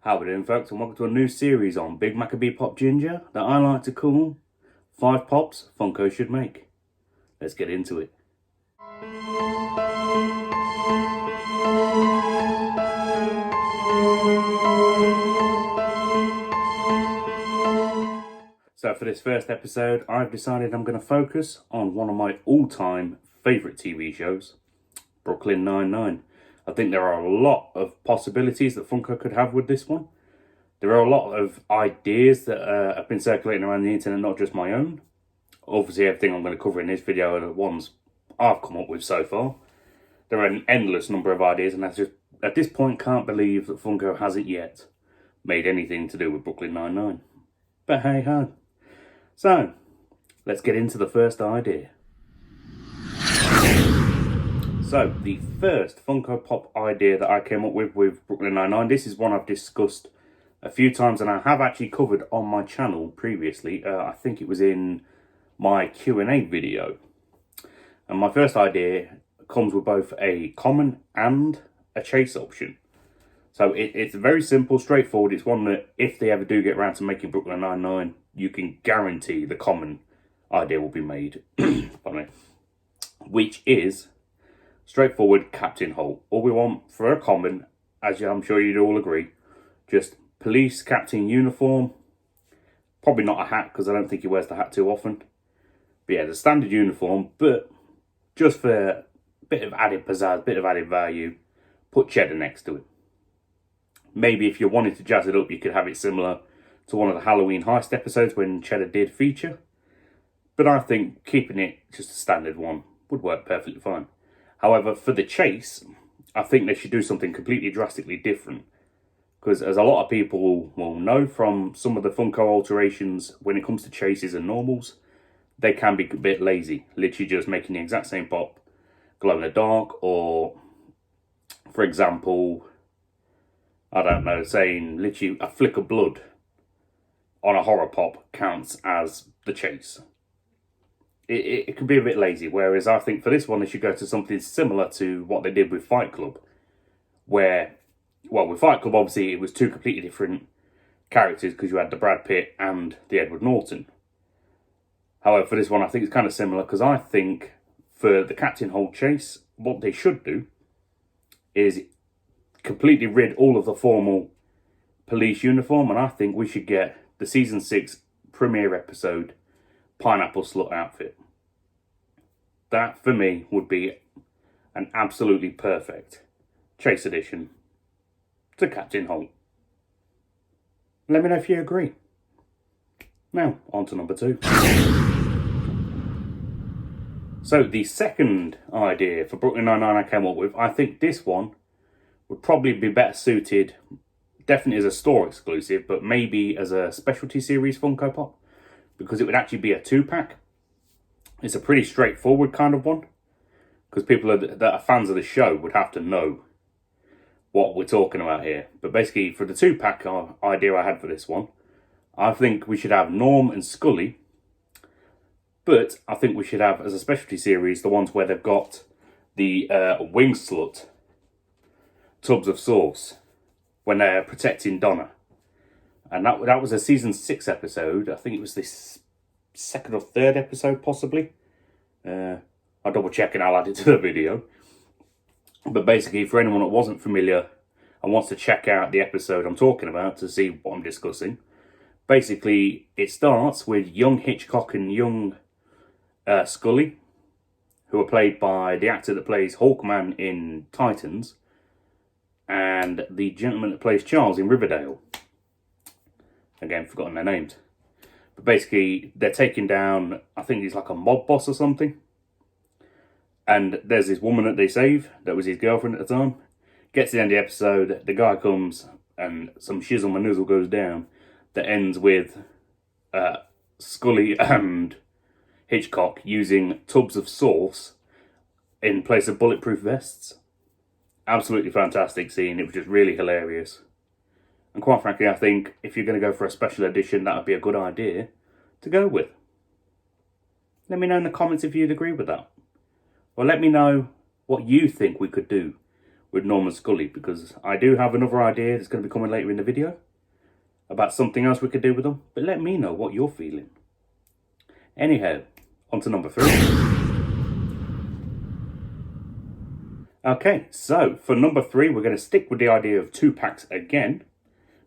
How we doing, folks, and welcome to a new series on Big Maccabee Pop Ginger that I like to call 5 Pops Funko Should Make. Let's get into it. So for this first episode, I've decided I'm going to focus on one of my all-time favourite TV shows, Brooklyn Nine-Nine. I think there are a lot of possibilities that Funko could have with this one. There are a lot of ideas that have been circulating around the internet, not just my own. Obviously, everything I'm going to cover in this video are the ones I've come up with so far. There are an endless number of ideas, and I just, at this point, can't believe that Funko hasn't yet made anything to do with Brooklyn Nine-Nine. But hey ho. So, let's get into the first idea. So, the first Funko Pop idea that I came up with Brooklyn Nine-Nine, this is one I've discussed a few times and I have actually covered on my channel previously. I think it was in my Q&A video. And my first idea comes with both a common and a chase option. So, it's very simple, straightforward. It's one that if they ever do get around to making Brooklyn Nine-Nine, you can guarantee the common idea will be made. Pardon me. Which is straightforward Captain Holt. All we want for a common, as I'm sure you'd all agree, just police captain uniform. Probably not a hat, because I don't think he wears the hat too often. But yeah, the standard uniform, but just for a bit of added pizzazz, bit of added value, put Cheddar next to it. Maybe if you wanted to jazz it up, you could have it similar to one of the Halloween heist episodes when Cheddar did feature. But I think keeping it just a standard one would work perfectly fine. However, for the chase, I think they should do something completely drastically different. Because as a lot of people will know from some of the Funko alterations, when it comes to chases and normals, they can be a bit lazy. Literally just making the exact same pop glow in the dark, or, for example, I don't know, saying literally a flick of blood on a horror pop counts as the chase. It can be a bit lazy, whereas I think for this one they should go to something similar to what they did with Fight Club, where, well, with Fight Club obviously it was two completely different characters because you had the Brad Pitt and the Edward Norton. However, for this one I think it's kind of similar, because I think for the Captain Holt chase, what they should do is completely rid all of the formal police uniform, and I think we should get the season 6 premiere episode Pineapple Slut outfit. That, for me, would be an absolutely perfect chase edition to Captain Holt. Let me know if you agree. Now, on to number 2. So, the second idea for Brooklyn Nine-Nine I came up with, I think this one would probably be better suited, definitely as a store exclusive, but maybe as a specialty series Funko Pop, because it would actually be a 2-pack. It's a pretty straightforward kind of one, because people that are fans of the show would have to know what we're talking about here. But basically, for the 2-pack idea I had for this one, I think we should have Norm and Scully, but I think we should have, as a specialty series, the ones where they've got the wing slut tubs of sauce when they're protecting Donna. And that was a season 6 episode. I think it was this second or third episode, possibly. I'll double check and I'll add it to the video. But basically, for anyone that wasn't familiar and wants to check out the episode I'm talking about to see what I'm discussing, basically, it starts with young Hitchcock and young Scully, who are played by the actor that plays Hawkman in Titans, and the gentleman that plays Charles in Riverdale. Again, forgotten their names. But basically, they're taking down, I think he's like a mob boss or something. And there's this woman that they save, that was his girlfriend at the time. Gets to the end of the episode, the guy comes and some shizzle manuzzle goes down that ends with Scully and Hitchcock using tubs of sauce in place of bulletproof vests. Absolutely fantastic scene. It was just really hilarious. And quite frankly, I think if you're going to go for a special edition, that would be a good idea to go with. Let me know in the comments if you'd agree with that. Or let me know what you think we could do with Norman Scully, because I do have another idea that's going to be coming later in the video about something else we could do with them. But let me know what you're feeling. Anyhow, on to number 3. Okay, so for number 3, we're going to stick with the idea of 2-packs again,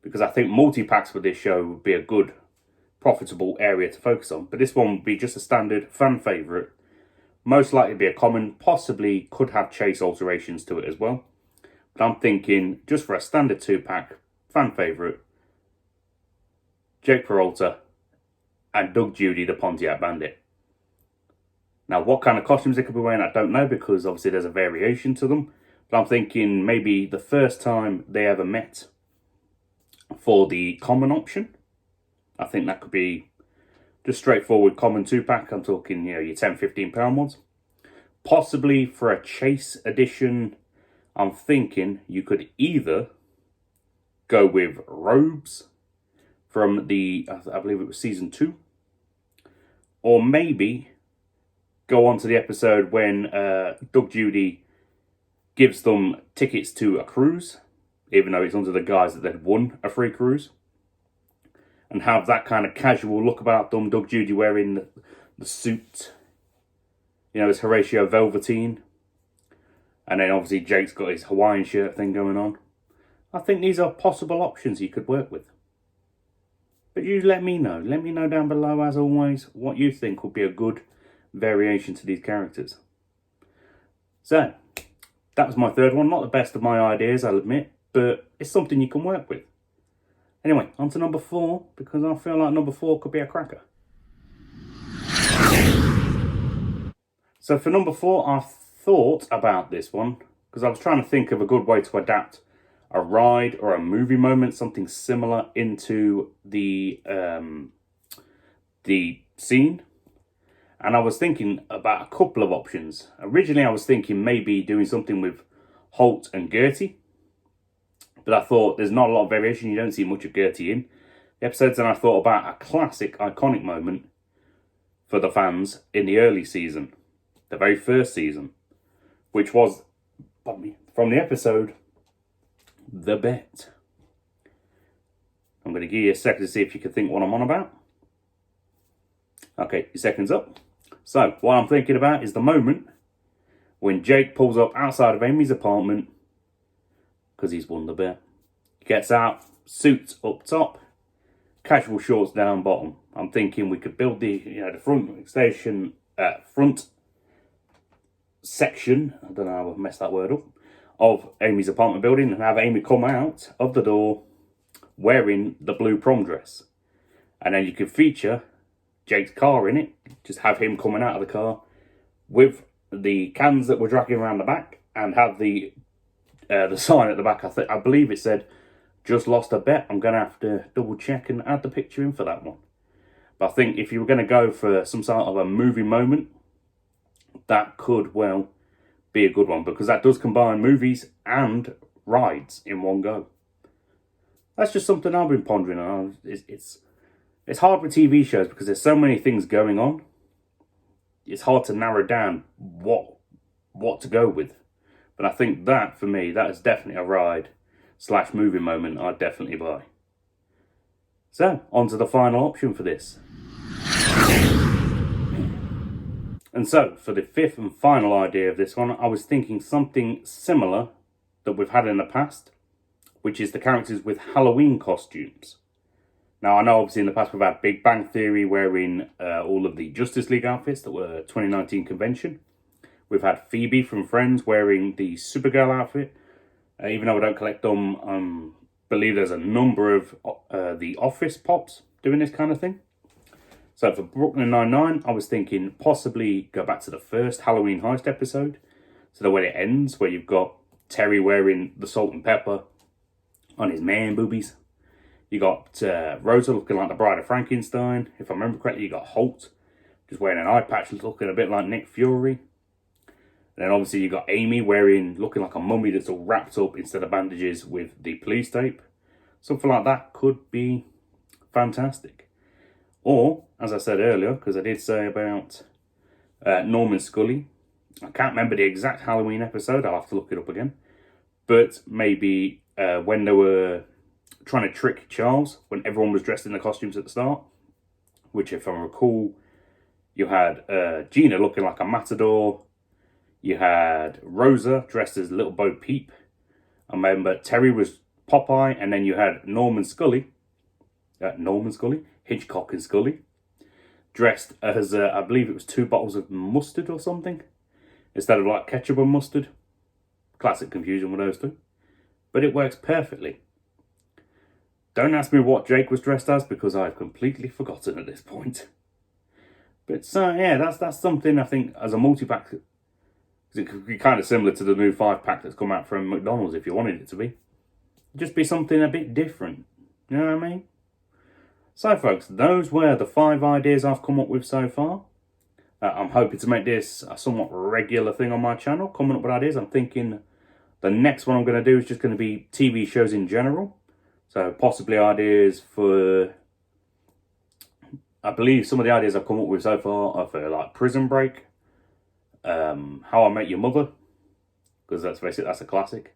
because I think multi-packs for this show would be a good, profitable area to focus on. But this one would be just a standard fan favourite. Most likely be a common, possibly could have chase alterations to it as well. But I'm thinking, just for a standard 2-pack, fan favourite, Jake Peralta and Doug Judy, the Pontiac Bandit. Now, what kind of costumes they could be wearing, I don't know, because obviously there's a variation to them. But I'm thinking maybe the first time they ever met for the common option. I think that could be just straightforward common 2-pack. I'm talking, your £10-15 ones. Possibly for a chase edition, I'm thinking you could either go with robes from the, I believe it was season 2. Or maybe go on to the episode when Doug Judy gives them tickets to a cruise, even though it's under the guise that they'd won a free cruise. And have that kind of casual look about them. Doug Judy wearing the suit, his Horatio Velveteen. And then obviously Jake's got his Hawaiian shirt thing going on. I think these are possible options you could work with. But you let me know. Let me know down below, as always, what you think would be a good variation to these characters. So, that was my third one. Not the best of my ideas, I'll admit. But it's something you can work with. Anyway, on to number 4, because I feel like number 4 could be a cracker. So for number 4, I thought about this one, because I was trying to think of a good way to adapt a ride or a movie moment, something similar, into the scene. And I was thinking about a couple of options. Originally, I was thinking maybe doing something with Holt and Gertie. But I thought there's not a lot of variation. You don't see much of Gertie in the episodes. And I thought about a classic, iconic moment for the fans in the early season. The very first season. Which was, from the episode, The Bet. I'm going to give you a second to see if you can think what I'm on about. Okay, your second's up. So, what I'm thinking about is the moment when Jake pulls up outside of Amy's apartment because he's won the bet. Gets out, suits up top, casual shorts down bottom. I'm thinking we could build the front section, I don't know how I messed that word up, of Amy's apartment building, and have Amy come out of the door wearing the blue prom dress. And then you could feature Jake's car in it, just have him coming out of the car with the cans that were dragging around the back, and have the sign at the back. I believe it said, "Just lost a bet." I'm going to have to double check and add the picture in for that one. But I think if you were going to go for some sort of a movie moment, that could well be a good one, because that does combine movies and rides in one go. That's just something I've been pondering on. It's hard with TV shows because there's so many things going on. It's hard to narrow down what to go with. But I think that, for me, that is definitely a ride/movie moment I'd definitely buy. So, on to the final option for this. And so, for the 5th and final idea of this one, I was thinking something similar that we've had in the past, which is the characters with Halloween costumes. Now, I know obviously in the past we've had Big Bang Theory wearing all of the Justice League outfits that were 2019 convention. We've had Phoebe from Friends wearing the Supergirl outfit. Even though I don't collect them, I believe there's a number of the Office Pops doing this kind of thing. So for Brooklyn Nine-Nine, I was thinking possibly go back to the first Halloween heist episode. So the way it ends, where you've got Terry wearing the salt and pepper on his man boobies. You got Rosa looking like the Bride of Frankenstein. If I remember correctly, you got Holt just wearing an eye patch looking a bit like Nick Fury. And then obviously you got Amy looking like a mummy that's all wrapped up instead of bandages with the police tape. Something like that could be fantastic. Or, as I said earlier, because I did say about Norman Scully, I can't remember the exact Halloween episode, I'll have to look it up again. But maybe when they were trying to trick Charles, when everyone was dressed in the costumes at the start, which if I recall, you had Gina looking like a matador, you had Rosa dressed as Little Bo Peep, I remember Terry was Popeye, and then you had Scully, Hitchcock and Scully, dressed as, I believe it was 2 bottles of mustard or something, instead of like ketchup and mustard. Classic confusion with those two. But it works perfectly. Don't ask me what Jake was dressed as, because I've completely forgotten at this point. But so, yeah, that's something I think as a multi-pack, it could be kind of similar to the new 5-pack that's come out from McDonald's if you wanted it to be. Just be something a bit different. You know what I mean? So folks, those were the 5 ideas I've come up with so far. I'm hoping to make this a somewhat regular thing on my channel, coming up with ideas. I'm thinking the next one I'm going to do is just going to be TV shows in general. So possibly ideas for, I believe some of the ideas I've come up with so far are for like Prison Break, How I Met Your Mother, because let's face it, that's a classic.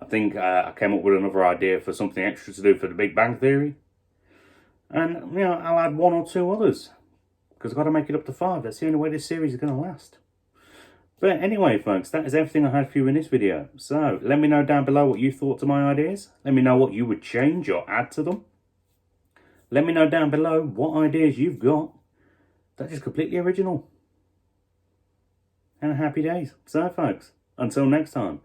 I think I came up with another idea for something extra to do for The Big Bang Theory. And, you know, I'll add 1 or 2 others, because I've got to make it up to 5. That's the only way this series is going to last. But anyway, folks, that is everything I had for you in this video. So, let me know down below what you thought to my ideas. Let me know what you would change or add to them. Let me know down below what ideas you've got that are just completely original. And happy days. So, folks, until next time,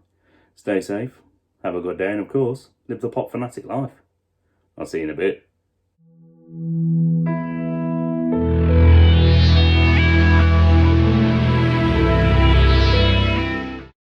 stay safe, have a good day, and of course, live the pop fanatic life. I'll see you in a bit.